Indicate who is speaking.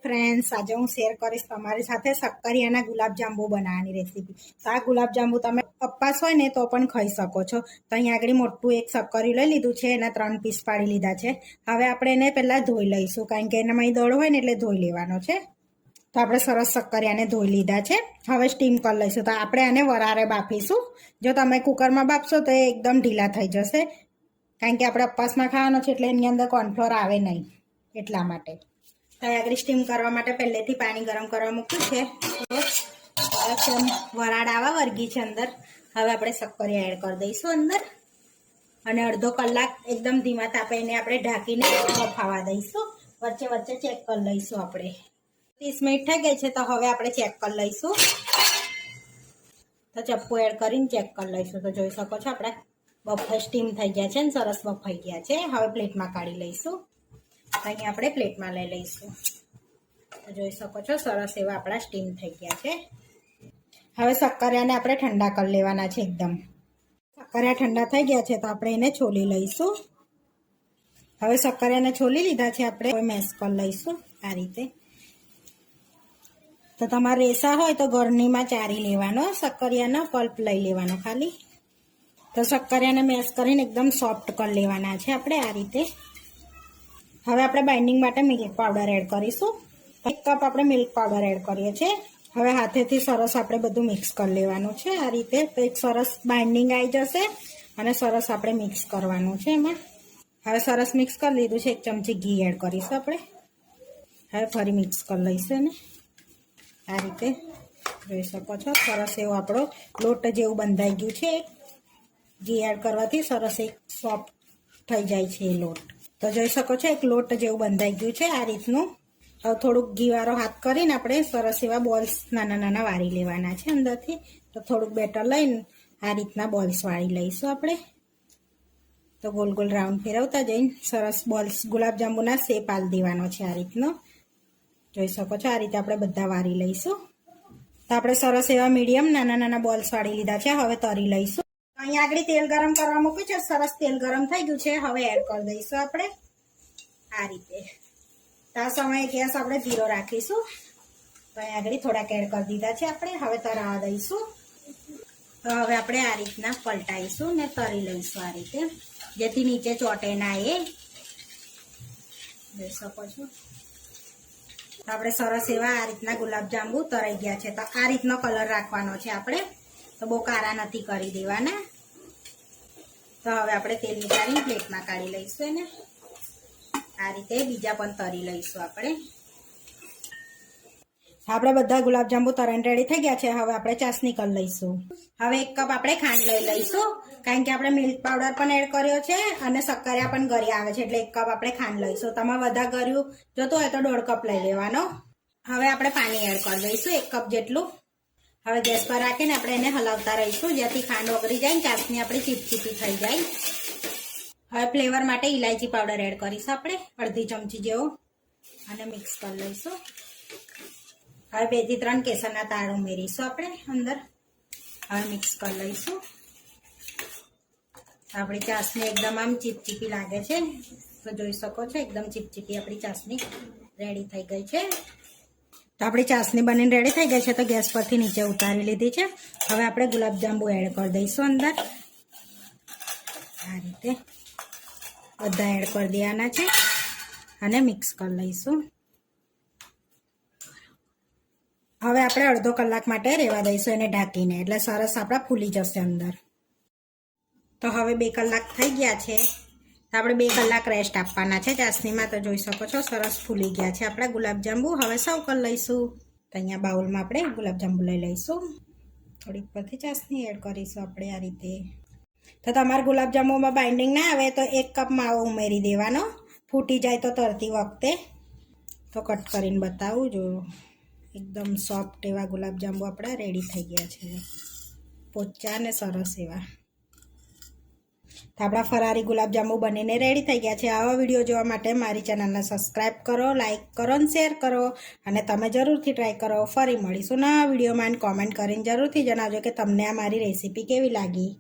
Speaker 1: Friends, આજે હું share કરીશ તમારી સાથે શક્કરિયાના ગુલાબજાંબુ બનાવવાની રેસીપી. તો આ ગુલાબજાંબુ તમે ઉપવાસ હોય ને તો પણ ખાઈ શકો છો. તો અહીંયા આગળ મોટું એક શક્કરિયું લઈ લીધું છે, એના 3 પીસ પાડી લીધા છે. હવે આપણે એને પહેલાં ધોઈ લઈશું, કારણ કે એનામાં દળ હોય ને એટલે ધોઈ લેવાનો છે. તો આપણે સરસ શક્કરિયાને ધોઈ લીધા છે. હવે સ્ટીમ કરી લઈશું. તો આપણે આને વરારે બાફીશું. જો તમે કુકરમાં બાફશો તો એ એકદમ ઢીલા થઈ જશે, કારણ કે આપણે ઉપવાસમાં ખાવાનો છે એટલે એની અંદર કોર્નફ્લોર આવે નહીં, એટલા માટે. તો આગળ સ્ટીમ કરવા માટે પહેલેથી પાણી ગરમ કરવા મૂક્યું છે. તો વરાળ આવા વર્ગી છે અંદર. હવે આપણે શક્કરિયા એડ કરી દઈશું અંદર, અને અડધો કલાક એકદમ ધીમા તાપે એને આપણે ઢાંકીને બફાવા દઈશું. વચ્ચે વચ્ચે ચેક કરી લઈશું. આપણે 30 મિનિટ થઈ ગઈ છે, તો હવે આપણે ચેક કરી લઈશું. તો ચપ્પુ એડ કરીને ચેક કરી લઈશું. તો જોઈ શકો છો આપણે સ્ટીમ થઈ ગયા છે ને સરસ બફાઈ ગયા છે. હવે પ્લેટમાં કાઢી લઈશું. અહીં આપણે પ્લેટમાં લઈ લઈશું. તો જોઈ શકો છો સરસ એવા આપણા સ્ટીમ થઈ ગયા છે. હવે શક્કરિયાને આપણે ઠંડા કરી લેવાના છે એકદમ. શક્કરિયા ઠંડા થઈ ગયા છે, તો આપણે એને છોલી લઈશું. હવે શક્કરિયાને છોલી લીધા છે, આપણે મેશ કરી લઈશું આ રીતે. તો તમારે રેસા હોય તો ગરણીમાં ચારી લેવાનો, શક્કરિયાનો પલ્પ લઈ લેવાનો ખાલી. તો શક્કરિયાને મેશ કરીને એકદમ સોફ્ટ કરી લેવાના છે આપણે આ રીતે. હવે આપણે બાઇન્ડિંગ માટે મિલ્ક પાવડર એડ કરીશું. 1 કપ આપણે મિલ્ક પાવડર એડ કરીએ છીએ. હવે હાથેથી સરસ આપણે બધું મિક્સ કરી લેવાનું છે આ રીતે. તો એક સરસ બાઇન્ડિંગ આવી જશે, અને સરસ આપણે મિક્સ કરવાનું છે એમાં. હવે સરસ મિક્સ કરી લીધું છે. 1 ચમચી ઘી એડ કરીશું આપણે. હવે ફરી મિક્સ કરી લઈશું એને આ રીતે. જોઈ શકો છો સરસ એવો આપણો લોટ જેવું બંધાઈ ગયું છે. ઘી એડ કરવાથી સરસ એક સોફ્ટ થઈ જાય છે એ લોટ. તો જોઈ શકો છો એક લોટ જેવું બંધાઈ ગયું છે આ રીતનું. હવે થોડુંક ઘીવાળો હાથ કરીને આપણે સરસ એવા બોલ્સ નાના નાના વાળી લેવાના છે અંદરથી. તો થોડુંક બેટર લઈને આ રીતના બોલ્સ વાળી લઈશું આપણે. તો ગોલ ગોલ રાઉન્ડ ફેરવતા જઈને સરસ બોલ્સ ગુલાબજાંબુના શેપ આપી દેવાનો છે આ રીતનો. જોઈ શકો છો આ રીતે આપણે બધા વાળી લઈશું. તો આપણે સરસ એવા મીડિયમ નાના નાના બોલ્સ વાળી લીધા છે. હવે તળી લઈશું. અહીંયા આગળ તેલ ગરમ કરવા મૂક્યું છે. સરસ તેલ ગરમ થઈ ગયું છે. હવે એડ કરી દઈશું આપણે આ રીતે. તો આ સમયે ગેસ આપણે ધીરો રાખીશું. તો અહીંયા આગળ થોડાક એડ કરી દીધા છે આપણે. હવે તળાવા દઈશું. તો હવે આપણે આ રીતના પલટાઈશું ને તળી લઈશું આ રીતે, જેથી નીચે ચોટે ના એ. જોઈ શકો છો તો આપણે સરસ એવા આ રીતના ગુલાબજાંબુ તળાઈ ગયા છે. તો આ રીતનો કલર રાખવાનો છે આપણે. તો બહુ કાળા નથી કરી દેવાના. તો હવે આપણે તેલ નીકાળીને પ્લેટમાં કાઢી લઈશું એને આ રીતે. બીજા પણ તળી લઈશું આપણે. આપણે બધા ગુલાબજાંબુ તળીને રેડી થઈ ગયા છે. હવે આપણે ચાસણી કરી લઈશું. હવે 1 કપ આપણે ખાંડ લઈ લઈશું, કારણ કે આપણે મિલ્ક પાવડર પણ એડ કર્યો છે અને શક્કરિયા પણ ગળી આવે છે, એટલે 1 કપ આપણે ખાંડ લઈશું. તમારે વધારે ગળ્યું જોતું હોય તો 1.5 કપ લઈ લેવાનો. હવે આપણે પાણી એડ કરી દઈશું 1 કપ જેટલું. હવે ગેસ પર રાખીને આપણે એને હલાવતા રહીશું, જેથી ખાંડ ઓગળી જાય ને ચાસણી આપણી ચીપચીપી થઈ જાય. હવે ફ્લેવર માટે ઇલાયચી પાવડર એડ કરીશું આપણે 1/2 ચમચી જેવો, અને મિક્સ કરી લઈશું. હવે 2 થી 3 કેસરના તાર ઉમેરીશું આપણે અંદર. હવે મિક્સ કરી લઈશું. આપણી ચાસણી એકદમ આમ ચીપચીપી લાગે છે, તો જોઈ શકો છો એકદમ ચીપચીપી આપણી ચાસણી રેડી થઈ ગઈ છે. તો આપણી ચાસણી બનીને રેડી થઈ ગઈ છે. તો ગેસ પરથી નીચે ઉતારી લીધી છે. હવે આપણે ગુલાબજાંબુ એડ કરી દઈશું અંદર આ રીતે. બધા એડ કરી દેવાના છે અને મિક્સ કરી લઈશું. હવે આપણે અડધો કલાક માટે રહેવા દઈશું એને ઢાંકીને, એટલે સરસ આપણા ફૂલી જશે અંદર. તો હવે 2 કલાક થઈ ગયા છે. તો આપણે 2 કલાક રેસ્ટ આપવાના છે ચાસણીમાં. તો જોઈ શકો છો સરસ ફૂલી ગયા છે આપણા ગુલાબજાંબુ. હવે સર્વ કરી લઈશું. તો અહીંયા બાઉલમાં આપણે ગુલાબજાંબુ લઈ લઈશું. થોડીક પરથી ચાસણી એડ કરીશું આપણે આ રીતે. તો તમારે ગુલાબજાંબુમાં બાઇન્ડિંગ ના આવે તો 1 કપ માવો ઉમેરી દેવાનો, ફૂટી જાય તો તરતી વખતે. તો કટ કરીને બતાવું જો, એકદમ સોફ્ટ એવા ગુલાબજાંબુ આપણા રેડી થઈ ગયા છે, પોચા ને સરસ એવા. તો આપણા ફરારી ગુલાબજાંબુ બનીને રેડી થઈ ગયા છે. આવા વિડીયો જોવા માટે મારી ચેનલને સબસ્ક્રાઈબ કરો, લાઇક કરો અને શેર કરો, અને તમે જરૂરથી ટ્રાય કરો. ફરી મળીશું નવા વિડીયોમાં. કોમેન્ટ કરીને જરૂરથી જણાવજો કે તમને આ મારી રેસીપી કેવી લાગી.